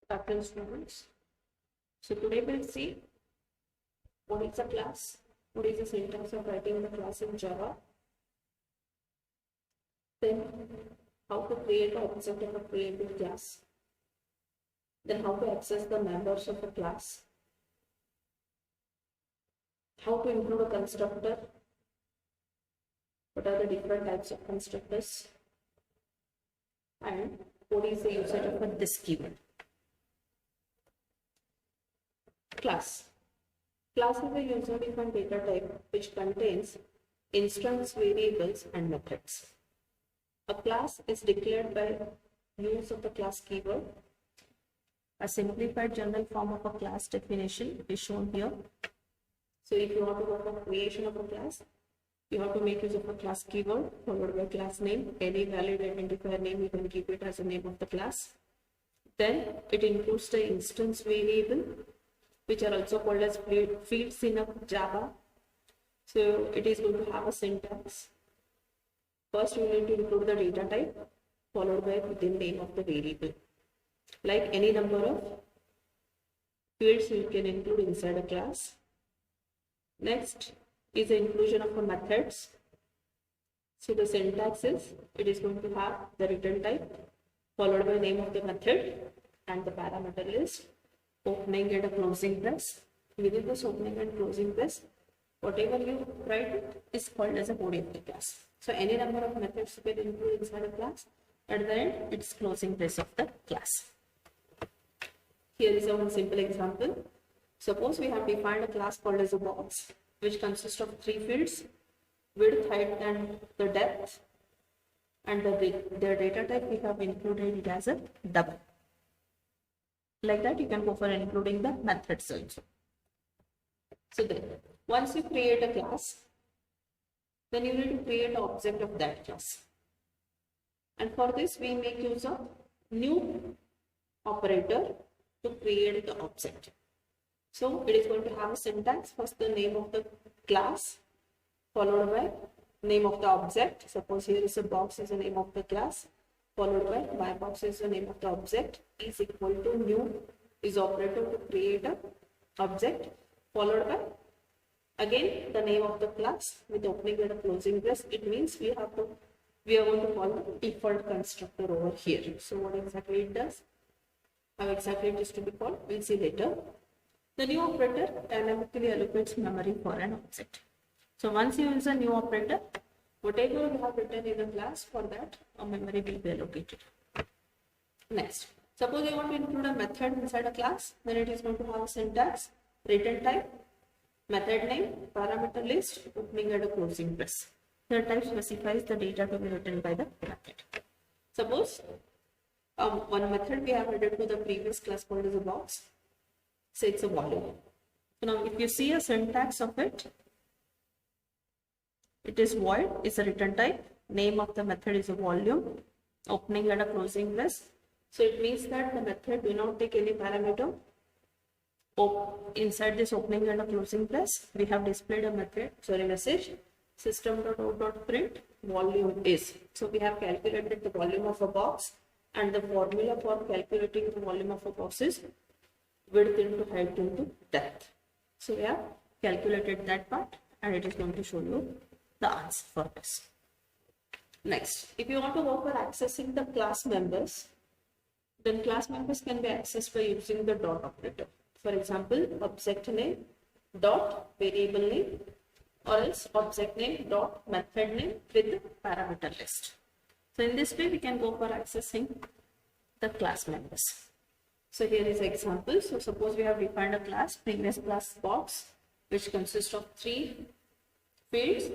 Afternoon, students. So today we'll see what is a class, what is the syntax of writing the class in Java, then how to create an object of a created class, then how to access the members of a class, how to include a constructor, what are the different types of constructors, and what is the usage of a this keyword. Class. Class is a user-defined data type which contains instance variables and methods. A class is declared by use of the class keyword. A simplified general form of a class definition is shown here. So if you want to go for creation of a class, you have to make use of a class keyword followed by class name. Any valid identifier name you can keep it as the name of the class. Then it includes the instance variable, which are also called as fields in a Java. So it is going to have a syntax. First, you need to include the data type, followed by the name of the variable. Like any number of fields you can include inside a class. Next is the inclusion of the methods. So the syntax is, it is going to have the return type, followed by name of the method and the parameter list, opening and a closing brace. Within this opening and closing brace, whatever you write is called as a body of the class. So any number of methods you can include inside a class. At the end, it's closing brace of the class. Here is one simple example. Suppose we have defined a class called as a box, which consists of 3 fields: width, height, and the depth. And the data type we have included it as a double. Like that, you can go for including the methods also. So then, once you create a class, then you need to create an object of that class. And for this, we make use of new operator to create the object. So it is going to have a syntax. First, the name of the class, followed by name of the object. Suppose here is a box is the name of the class, followed by my box is the name of the object, is equal to new is operator to create a object, followed by again the name of the class with opening and a closing brace. It means we are going to call the default constructor over here. So what exactly it does, how exactly it is to be called, we'll see later. The new operator dynamically allocates memory for an object. So once you use a new operator, whatever you have written in the class, for that a memory will be allocated. Next, suppose you want to include a method inside a class, then it is going to have a syntax, return type, method name, parameter list, opening and a closing brace. The type specifies the data to be written by the method. Suppose one method we have added to the previous class called as a box. Say it's a volume. So now if you see a syntax of it, it is void, is a return type, name of the method is a volume, opening and a closing brace. So it means that the method do not take any parameter. Inside this opening and a closing brace, we have displayed a message system.out.print volume is. So we have calculated the volume of a box, and the formula for calculating the volume of a box is width into height into depth. So we have calculated that part, and it is going to show you the answer for this. Next, if you want to go for accessing the class members, then class members can be accessed by using the dot operator. For example, object name dot variable name, or else object name dot method name with the parameter list. So in this way, we can go for accessing the class members. So here is an example. So suppose we have defined a class, previous class box, which consists of 3 fields.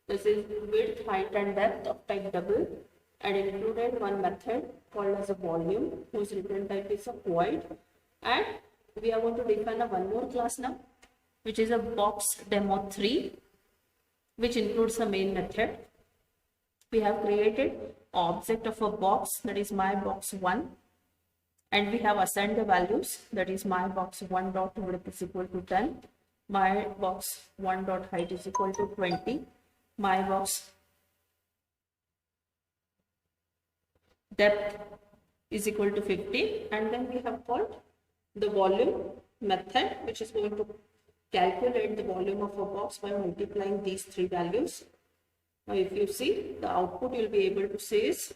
This is width, height, and depth of type double, and included one method called as a volume, whose return type is a void. And we are going to define one more class now, which is a box demo 3, which includes a main method. We have created object of a box, that is my box 1, and we have assigned the values, that is my box 1 dot width is equal to 10, my box 1 dot height is equal to 20, my box depth is equal to 15, and then we have called the volume method, which is going to calculate the volume of a box by multiplying these three values. Now if you see the output, you'll be able to say is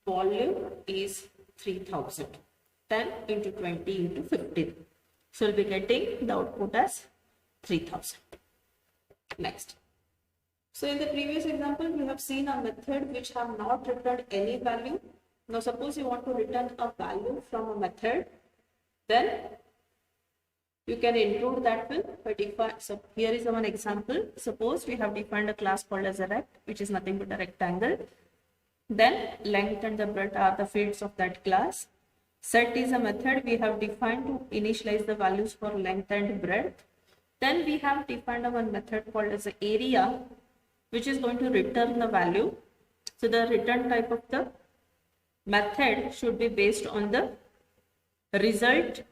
volume is 3000, 10 into 20 into 15. So we'll be getting the output as 3000. Next. So in the previous example, we have seen a method which have not returned any value. Now suppose you want to return a value from a method, then you can include that one by default. So here is one example. Suppose we have defined a class called as a rect, which is nothing but a rectangle. Then length and the breadth are the fields of that class. Set is a method we have defined to initialize the values for length and breadth. Then we have defined one method called as area, which is going to return the value. So the return type of the method should be based on the result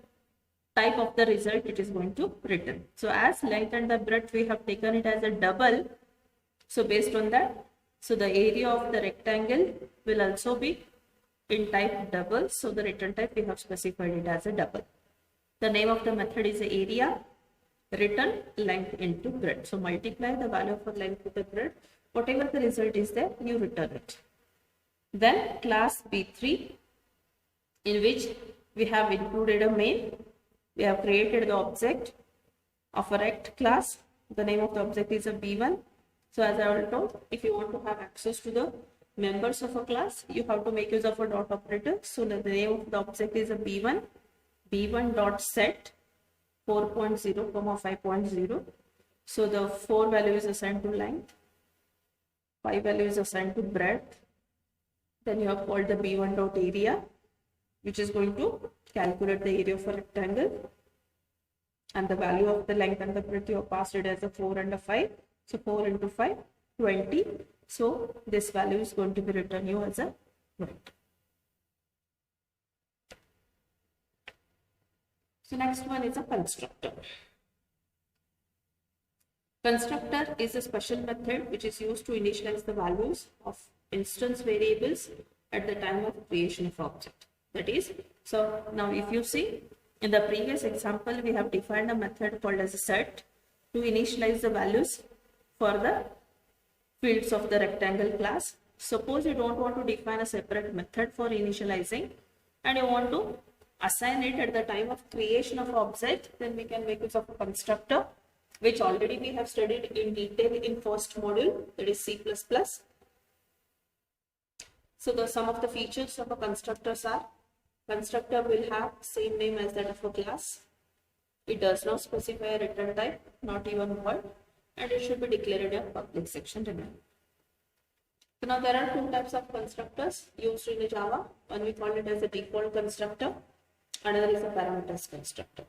type of the result it is going to return. So as length and the breadth we have taken it as a double, so based on that, so the area of the rectangle will also be in type double, so the return type we have specified it as a double. The name of the method is area, return length into breadth. So multiply the value of length with the breadth, whatever the result is there, you return it. Then class B3, in which we have included a main. We have created the object of a rect class. The name of the object is a B1. So as I already told, if you want to have access to the members of a class, you have to make use of a dot operator. So the name of the object is a B1, B1 dot set 4.0, 5.0. So the 4 value is assigned to length, 5 value is assigned to breadth. Then you have called the B1 dot area, which is going to calculate the area of a rectangle, and the value of the length and the breadth you have passed it as a 4 and a 5. So 4 into 5, 20. So this value is going to be written you as a 20. So next one is a constructor. Constructor is a special method which is used to initialize the values of instance variables at the time of creation of object. That is, so now if you see in the previous example, we have defined a method called as a set to initialize the values for the fields of the rectangle class. Suppose you don't want to define a separate method for initializing and you want to assign it at the time of creation of object, then we can make use of a constructor, which already we have studied in detail in first module, that is C++. So some of the features of a constructors are: constructor will have same name as that of a class. It does not specify a return type, not even void, and it should be declared a public section. Remember. So now there are two types of constructors used in Java. One we call it as a default constructor, another is a parameters constructor.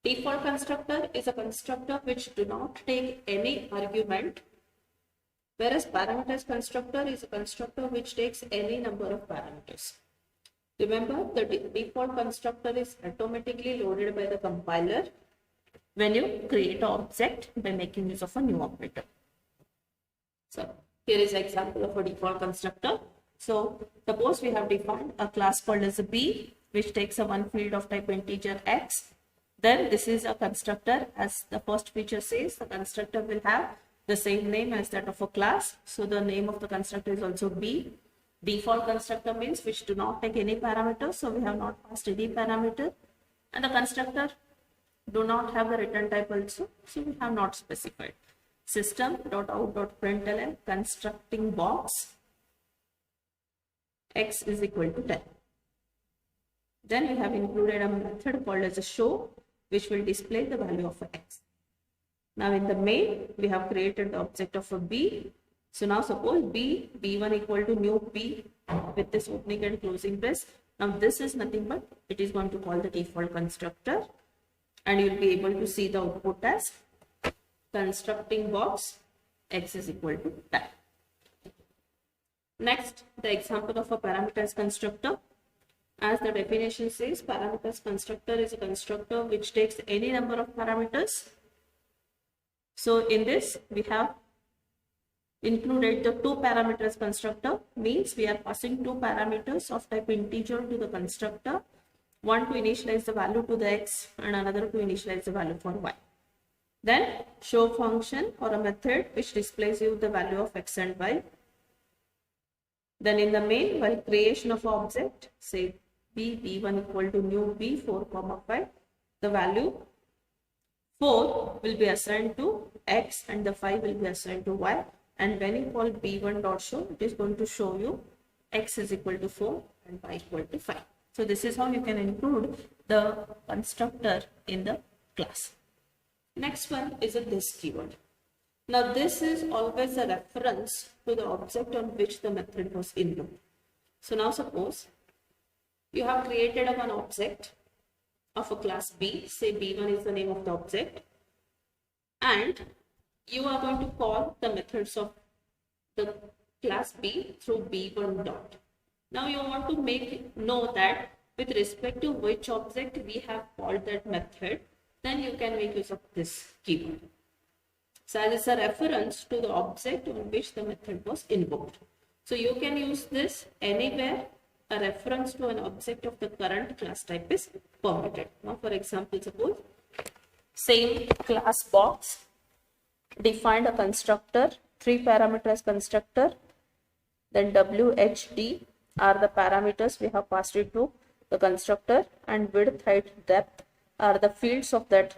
Default constructor is a constructor which do not take any argument, whereas parameters constructor is a constructor which takes any number of parameters. Remember, the default constructor is automatically loaded by the compiler when you create an object by making use of a new operator. So here is an example of a default constructor. So suppose we have defined a class called as a B, which takes a one field of type integer x. Then this is a constructor, as the first feature says, the constructor will have the same name as that of a class. So the name of the constructor is also B. Default constructor means which do not take any parameters. So we have not passed any parameter, and the constructor do not have the return type also. So we have not specified. System.out.println constructing box x is equal to 10. Then we have included a method called as a show, which will display the value of x. Now in the main, we have created the object of a B. So now suppose B1 equal to new B with this opening and closing brace. Now this is nothing but it is going to call the default constructor, and you will be able to see the output as constructing box x is equal to 10. Next, the example of a parameters constructor. As the definition says, parameters constructor is a constructor which takes any number of parameters. So in this, we have included the two parameters constructor, means we are passing two parameters of type integer to the constructor, one to initialize the value to the x and another to initialize the value for y. Then show function or a method which displays you the value of x and y. Then in the main, while creation of object, say b1 equal to new b4 comma 5, the value 4 will be assigned to x and the 5 will be assigned to y. And when you call b1 dot show, it is going to show you x is equal to 4 and y equal to 5. So this is how you can include the constructor in the class. Next one is a this keyword. Now this is always a reference to the object on which the method was invoked. So now suppose you have created one object of a class B, say B1 is the name of the object, and you are going to call the methods of the class B through B1 dot. Now you want to know that with respect to which object we have called that method, then you can make use of this keyword. So as it's a reference to the object on which the method was invoked. So you can use this anywhere a reference to an object of the current class type is permitted. Now for example, suppose same class box defined a constructor, 3 parameters constructor, then w, h, d are the parameters we have passed it to the constructor, and width, height, depth are the fields of that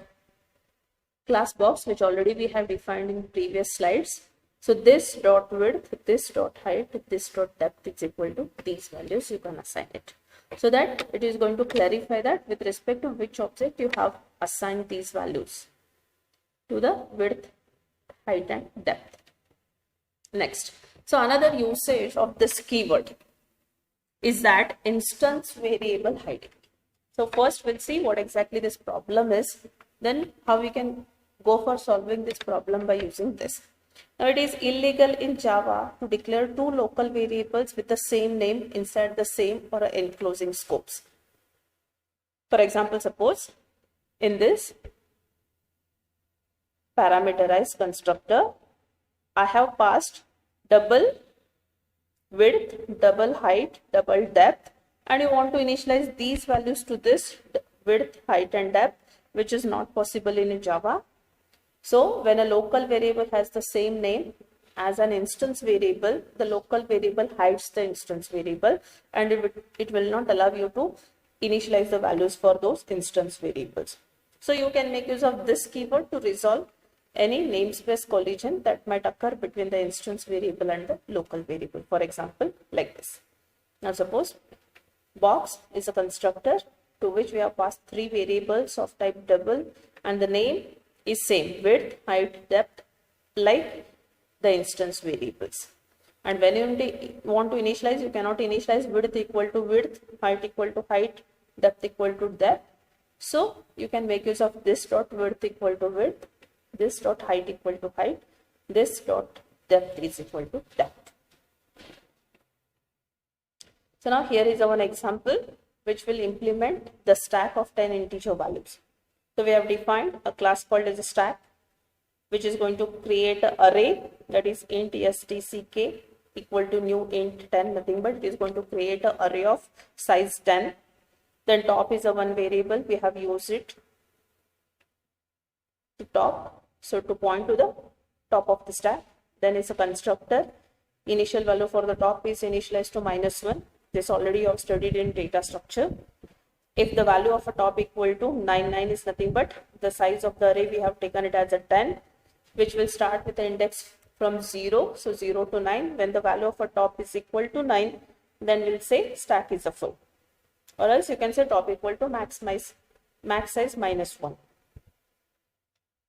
class box which already we have defined in previous slides. So this dot width, this dot height, this dot depth is equal to these values. You can assign it. So that it is going to clarify that with respect to which object you have assigned these values to the width, height and depth. Next, so another usage of this keyword is that instance variable hiding. So first we'll see what exactly this problem is, then how we can go for solving this problem by using this. Now it is illegal in Java to declare two local variables with the same name inside the same or enclosing scopes. For example, suppose in this parameterized constructor, I have passed double width, double height, double depth, and you want to initialize these values to this width, height and depth, which is not possible in Java. So when a local variable has the same name as an instance variable, the local variable hides the instance variable, and it will not allow you to initialize the values for those instance variables. So you can make use of this keyword to resolve any namespace collision that might occur between the instance variable and the local variable. For example, like this. Now suppose box is a constructor to which we have passed 3 variables of type double, and the name is same, width, height, depth, like the instance variables. And when you want to initialize, you cannot initialize width equal to width, height equal to height, depth equal to depth. So you can make use of this dot width equal to width, this dot height equal to height, this dot depth is equal to depth. So now here is our example which will implement the stack of 10 integer values. So we have defined a class called as a stack, which is going to create an array, that is int stck equal to new int 10, nothing but it is going to create an array of size 10. Then top is a one variable, we have used it to top, so to point to the top of the stack. Then is a constructor, initial value for the top is initialized to -1. This already you have studied in data structure. If the value of a top equal to 9 is nothing but the size of the array, we have taken it as a 10, which will start with the index from 0, so 0 to 9. When the value of a top is equal to 9, then we'll say stack is a full, or else you can say top equal to max size -1.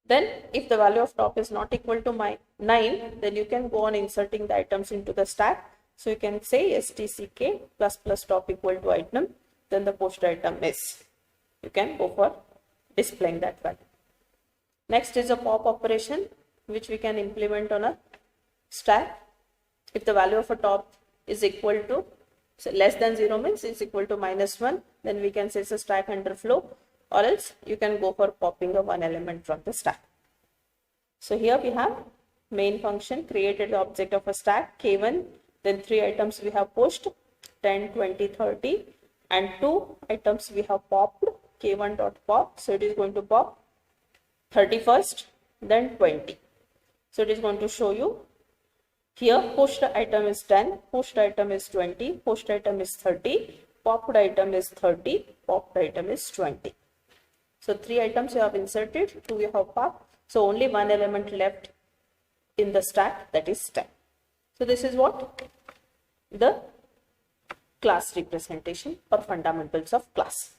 Then if the value of top is not equal to 9, then you can go on inserting the items into the stack. So you can say stck plus top equal to item, then the post item is, you can go for displaying that value. Next is a pop operation, which we can implement on a stack. If the value of a top is equal to, so less than 0 means is equal to -1, then we can say it's a stack underflow, or else you can go for popping a one element from the stack. So here we have main function, created the object of a stack K1, then 3 items we have pushed 10, 20, 30, and 2 items we have popped K1 dot pop. So it is going to pop 30 first, then 20. So it is going to show you here pushed item is 10, pushed item is 20, pushed item is 30, popped item is 30, popped item is 20. So 3 items you have inserted, 2 you have popped. So only one element left in the stack, that is 10. So this is what the class representation or fundamentals of class.